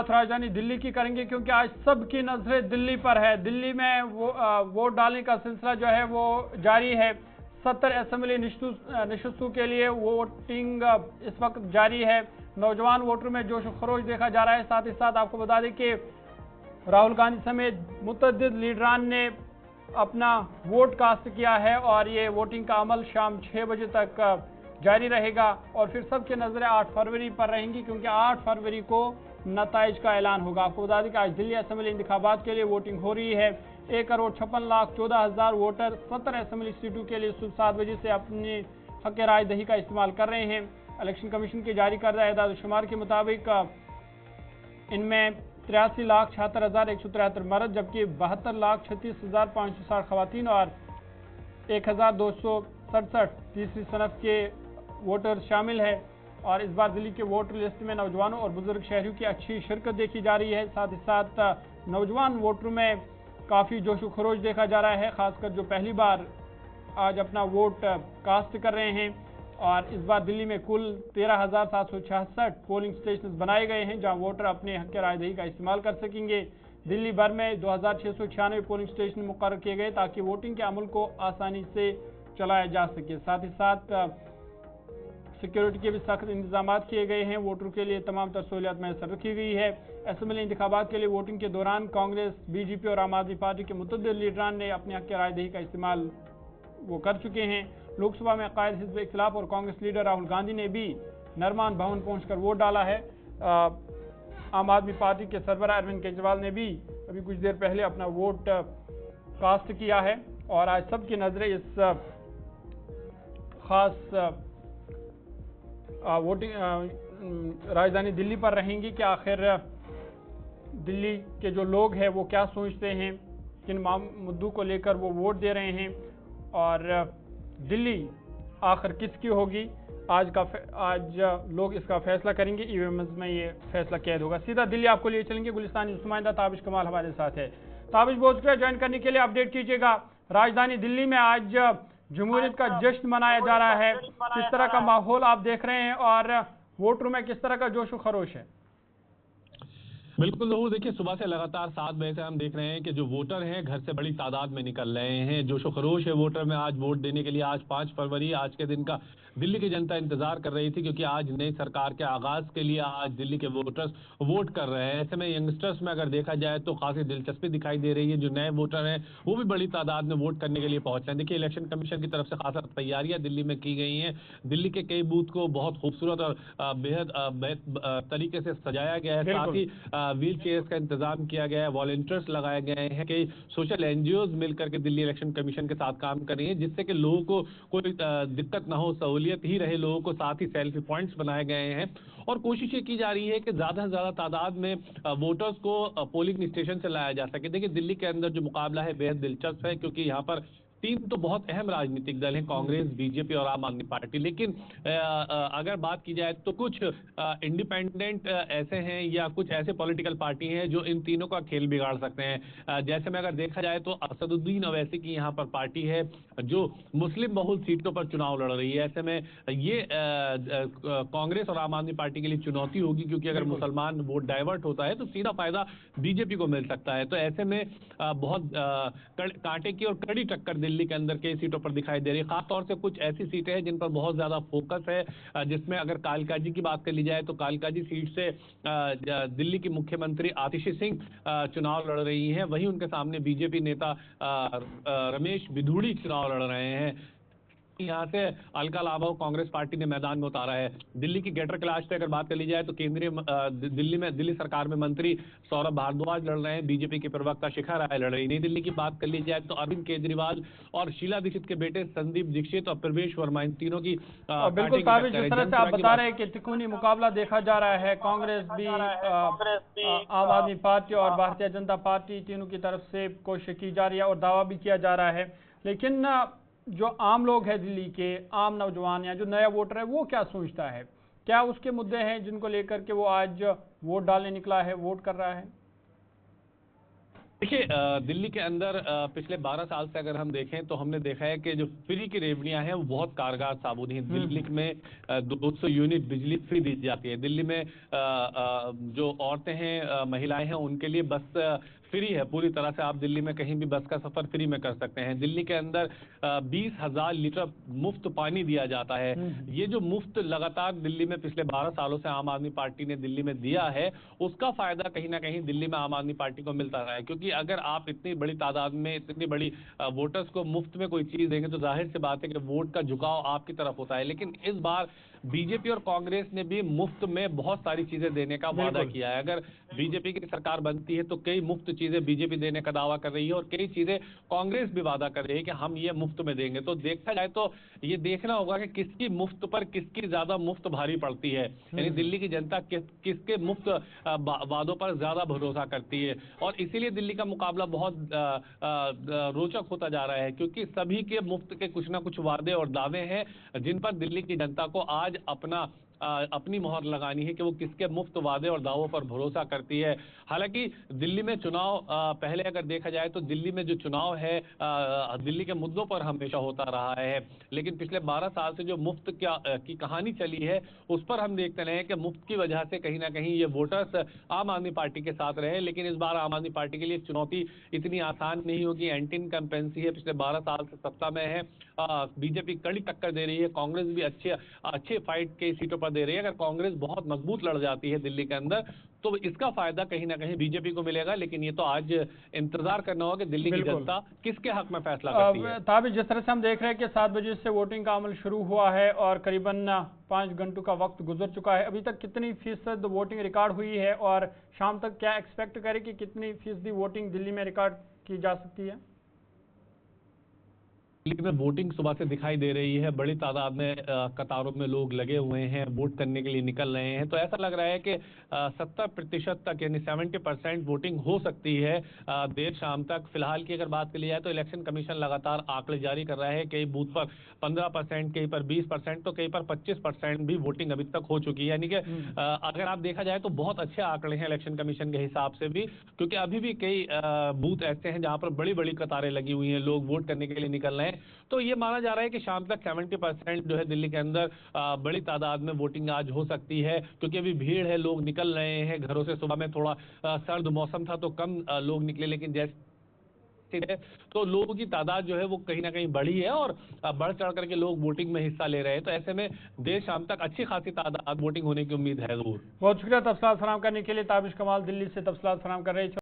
राजधानी दिल्ली की करेंगे क्योंकि आज सबकी नजरें दिल्ली पर है। दिल्ली में वोट डालने का सिलसिला जो है वो जारी है। 70 असेंबली निशस्तों के लिए वोटिंग इस वक्त जारी है। नौजवान वोटरों में जोश खरोश देखा जा रहा है। साथ ही साथ आपको बता दें कि राहुल गांधी समेत मुतअद्दिद लीडरान ने अपना वोट कास्ट किया है और ये वोटिंग का अमल शाम 6 बजे तक जारी रहेगा और फिर सबके नजरें 8 फरवरी पर रहेंगी क्योंकि 8 फरवरी को नताइज का ऐलान होगा। आपको बता दें कि आज दिल्ली असेंबली इंतखाबात के लिए वोटिंग हो रही है। 1,56,14,000 वोटर 70 असेंबली सीटों के लिए सुबह 7 बजे से अपनी हक राय दही का इस्तेमाल कर रहे हैं। इलेक्शन कमीशन के जारी करदा एदाद-ओ-शुमार के मुताबिक इनमें 83,76,173 मर्द जबकि 72,36,560 खवातीन और 1,267 तीसरी सनफ के वोटर शामिल है। और इस बार दिल्ली के वोटर लिस्ट में नौजवानों और बुजुर्ग शहरियों की अच्छी शिरकत देखी जा रही है। साथ ही साथ नौजवान वोटरों में काफ़ी जोश खरोश देखा जा रहा है, खासकर जो पहली बार आज अपना वोट कास्ट कर रहे हैं। और इस बार दिल्ली में कुल 13,766 पोलिंग स्टेशन बनाए गए हैं जहां वोटर अपने हक राय दही का इस्तेमाल कर सकेंगे। दिल्ली भर में 2,696 पोलिंग स्टेशन मुकर्रर किए गए ताकि वोटिंग के अमल को आसानी से चलाया जा सके। साथ ही साथ सिक्योरिटी के भी सख्त इंतजाम किए गए हैं। वोटरों के लिए तमाम तर सहूलियत मैसर रखी गई है। असेंबली इंतखाबात के लिए वोटिंग के दौरान कांग्रेस, बीजेपी और आम आदमी पार्टी के मुतअद्दिद लीडरान ने अपने हक राय दही का इस्तेमाल वो कर चुके हैं। लोकसभा में कायद हिज़्ब इख्तिलाफ और कांग्रेस लीडर राहुल गांधी ने भी नरमान भवन पहुंचकर वोट डाला है। आम आदमी पार्टी के सरबराह अरविंद केजरीवाल ने भी अभी कुछ देर पहले अपना वोट कास्ट किया है और आज सबकी नजरें इस खास वोटिंग राजधानी दिल्ली पर रहेंगी कि आखिर दिल्ली के जो लोग हैं वो क्या सोचते हैं, किन मुद्दों को लेकर वो वोट दे रहे हैं और दिल्ली आखिर किसकी होगी। आज लोग इसका फैसला करेंगे। ईवीएम में ये फैसला कैद होगा। सीधा दिल्ली आपको लिए चलेंगे। गुलिस्तानी नुमाइंदा ताबिश कमाल हमारे साथ है। ताबिश, बहुत शुक्रिया ज्वाइन करने के लिए। अपडेट कीजिएगा, राजधानी दिल्ली में आज जमहूरियत का जश्न मनाया जा रहा है, किस तरह का माहौल आप देख रहे हैं और वोटरों में किस तरह का जोश खरोश है? बिल्कुल जरूर। देखिए, सुबह से लगातार 7 बजे से हम देख रहे हैं कि जो वोटर हैं घर से बड़ी तादाद में निकल रहे हैं। जोशो खरोश है वोटर में आज वोट देने के लिए। आज 5 फरवरी आज के दिन का दिल्ली की जनता इंतजार कर रही थी क्योंकि आज नई सरकार के आगाज के लिए आज दिल्ली के वोटर्स वोट कर रहे हैं। ऐसे में यंगस्टर्स में अगर देखा जाए तो खासी दिलचस्पी दिखाई दे रही है। जो नए वोटर हैं वो भी बड़ी तादाद में वोट करने के लिए पहुंच रहे हैं। देखिए, इलेक्शन कमीशन की तरफ से खासा तैयारियां दिल्ली में की गई हैं। दिल्ली के कई बूथ को बहुत खूबसूरत और बेहद तरीके से सजाया गया है। साथ ही व्हील चेयर्स का इंतजाम किया गया है, वॉलंटियर्स लगाए गए हैं। कई सोशल एनजीओज मिलकर के दिल्ली इलेक्शन कमीशन के साथ काम कर रही हैं जिससे कि लोगों को कोई दिक्कत ना हो, सहूलियत ही रहे लोगों को। साथ ही सेल्फी पॉइंट्स बनाए गए हैं और कोशिश ये की जा रही है कि ज्यादा से ज्यादा तादाद में वोटर्स को पोलिंग स्टेशन से लाया जा सके। देखिए, दिल्ली के अंदर जो मुकाबला है बेहद दिलचस्प है क्योंकि यहाँ पर 3 तो बहुत अहम राजनीतिक दल हैं, कांग्रेस, बीजेपी और आम आदमी पार्टी। लेकिन अगर बात की जाए तो कुछ इंडिपेंडेंट ऐसे हैं या कुछ ऐसे पॉलिटिकल पार्टी हैं जो इन तीनों का खेल बिगाड़ सकते हैं। जैसे में अगर देखा जाए तो असदुद्दीन अवैसी की यहाँ पर पार्टी है जो मुस्लिम बहुल सीटों पर चुनाव लड़ रही है। ऐसे में ये कांग्रेस और आम आदमी पार्टी के लिए चुनौती होगी क्योंकि अगर मुसलमान वोट डाइवर्ट होता है तो सीधा फायदा बीजेपी को मिल सकता है। तो ऐसे में बहुत कांटे की और कड़ी टक्कर दिल्ली के अंदर कई सीटों पर दिखाई दे रही है। खासतौर से कुछ ऐसी सीटें हैं जिन पर बहुत ज्यादा फोकस है, जिसमें अगर कालकाजी की बात कर ली जाए तो कालकाजी सीट से दिल्ली की मुख्यमंत्री आतिशी सिंह चुनाव लड़ रही हैं। वहीं उनके सामने बीजेपी नेता रमेश बिधूड़ी चुनाव लड़ रहे हैं। यहाँ से अलका लाभा कांग्रेस पार्टी ने मैदान में उतारा है। दिल्ली की ग्रेटर कैलाश पे अगर बात कर ली जाए तो केंद्रीय दिल्ली सरकार में मंत्री सौरभ भारद्वाज लड़ रहे हैं, बीजेपी के प्रवक्ता शिखा राय लड़ रही। नई दिल्ली की बात कर ली जाए तो अरविंद केजरीवाल और शीला दीक्षित के बेटे संदीप दीक्षित और प्रवेश वर्मा, इन तीनों की बिल्कुल ताबिश, जिस तरह से आप बता रहे हैं कि तिकोनी मुकाबला देखा जा रहा है, कांग्रेस भी, आम आदमी पार्टी और भारतीय जनता पार्टी, तीनों की तरफ से कोशिश की जा रही है और दावा भी किया जा रहा है। लेकिन जो आम लोग हैं दिल्ली के, आम नौजवान या जो नया वोटर है, वो क्या सोचता है? क्या उसके मुद्दे हैं जिनको लेकर के वो आज वोट डालने निकला है, वोट कर रहा है? देखिए दिल्ली के अंदर पिछले 12 साल से अगर हम देखें तो हमने देखा है कि जो फ्री की रेवड़ियां हैं वो बहुत कारगर साबुत हैं। दिल्ली में 200 यूनिट बिजली फ्री दी जाती है। दिल्ली में जो औरतें हैं, महिलाएं हैं, उनके लिए बस फ्री है पूरी तरह से। आप दिल्ली में कहीं भी बस का सफर फ्री में कर सकते हैं। दिल्ली के अंदर 20,000 लीटर मुफ्त पानी दिया जाता है। ये जो मुफ्त लगातार दिल्ली में पिछले 12 सालों से आम आदमी पार्टी ने दिल्ली में दिया है, उसका फायदा कहीं ना कहीं दिल्ली में आम आदमी पार्टी को मिलता रहा है। क्योंकि अगर आप इतनी बड़ी तादाद में, इतनी बड़ी वोटर्स को मुफ्त में कोई चीज देंगे तो जाहिर सी बात है कि वोट का झुकाव आपकी तरफ होता है। लेकिन इस बार बीजेपी और कांग्रेस ने भी मुफ्त में बहुत सारी चीजें देने का वादा किया है। अगर बीजेपी की सरकार बनती है तो कई मुफ्त चीजें बीजेपी देने का दावा कर रही है और कई चीजें कांग्रेस भी वादा कर रही है कि हम ये मुफ्त में देंगे। तो देखा जाए तो ये देखना होगा कि किसकी मुफ्त पर किसकी ज्यादा मुफ्त भारी पड़ती है। यानी दिल्ली की जनता किसके मुफ्त वादों पर ज्यादा भरोसा करती है। और इसीलिए दिल्ली का मुकाबला बहुत रोचक होता जा रहा है, क्योंकि सभी के मुफ्त के कुछ ना कुछ वादे और दावे हैं जिन पर दिल्ली की जनता को आज अपनी मोहर लगानी है कि वो किसके मुफ्त वादे और दावों पर भरोसा करती है। हालांकि दिल्ली में चुनाव पहले अगर देखा जाए तो दिल्ली में जो चुनाव है दिल्ली के मुद्दों पर हमेशा होता रहा है। लेकिन पिछले 12 साल से जो मुफ्त की कहानी चली है उस पर हम देखते रहे कि मुफ्त की वजह से कहीं ना कहीं ये वोटर्स आम आदमी पार्टी के साथ रहे। लेकिन इस बार आम आदमी पार्टी के लिए चुनौती इतनी आसान नहीं होगी। एंटी इनकम्बेंसी है, पिछले 12 साल से सत्ता में है। बीजेपी कड़ी टक्कर दे रही है, कांग्रेस भी अच्छे फाइट कई सीटों पर दे रही है। अगर कांग्रेस बहुत मजबूत लड़ जाती है दिल्ली के अंदर तो इसका फायदा कहीं ना कहीं बीजेपी को मिलेगा। लेकिन ये तो आज इंतजार करना होगा कि दिल्ली की जनता किसके हक में फैसला करती है। ताबिश, जिस तरह से हम देख रहे हैं कि 7 बजे से वोटिंग का अमल शुरू हुआ है और करीबन 5 घंटों का वक्त गुजर चुका है, अभी तक कितनी फीसद वोटिंग रिकॉर्ड हुई है और शाम तक क्या एक्सपेक्ट करें कि कितनी फीसदी वोटिंग दिल्ली में रिकॉर्ड की जा सकती है? दिल्ली में वोटिंग सुबह से दिखाई दे रही है। बड़ी तादाद में कतारों में लोग लगे हुए हैं, वोट करने के लिए निकल रहे हैं। तो ऐसा लग रहा है कि 70% तक यानी 70% वोटिंग हो सकती है देर शाम तक। फिलहाल की अगर बात करी जाए तो इलेक्शन कमीशन लगातार आंकड़े जारी कर रहा है। कई बूथ पर 15%, कहीं पर 20%, तो कहीं पर 25% भी वोटिंग अभी तक हो चुकी है। यानी कि अगर आप देखा जाए तो बहुत अच्छे आंकड़े हैं इलेक्शन कमीशन के हिसाब से भी, क्योंकि अभी भी कई बूथ ऐसे हैं जहां पर बड़ी बड़ी कतारें लगी हुई हैं, लोग वोट करने के लिए निकल रहे हैं। तो ये माना जा रहा है कि शाम तक 70% जो है दिल्ली के अंदर बड़ी तादाद में वोटिंग आज हो सकती है। क्योंकि अभी भीड़ है, लोग निकल रहे हैं घरों से। सुबह में थोड़ा सर्द मौसम था तो कम लोग निकले, लेकिन जैसे तो लोगों की तादाद जो है वो कहीं ना कहीं बढ़ी है और बढ़ चढ़ करके लोग वोटिंग में हिस्सा ले रहे हैं। तो ऐसे में देर शाम तक अच्छी खासी तादाद वोटिंग होने की उम्मीद है जरूर। बहुत शुक्रिया तफसीलात फराहम करने के लिए। ताबिश कमाल दिल्ली से तफसीलात फराहम कर रहे थे।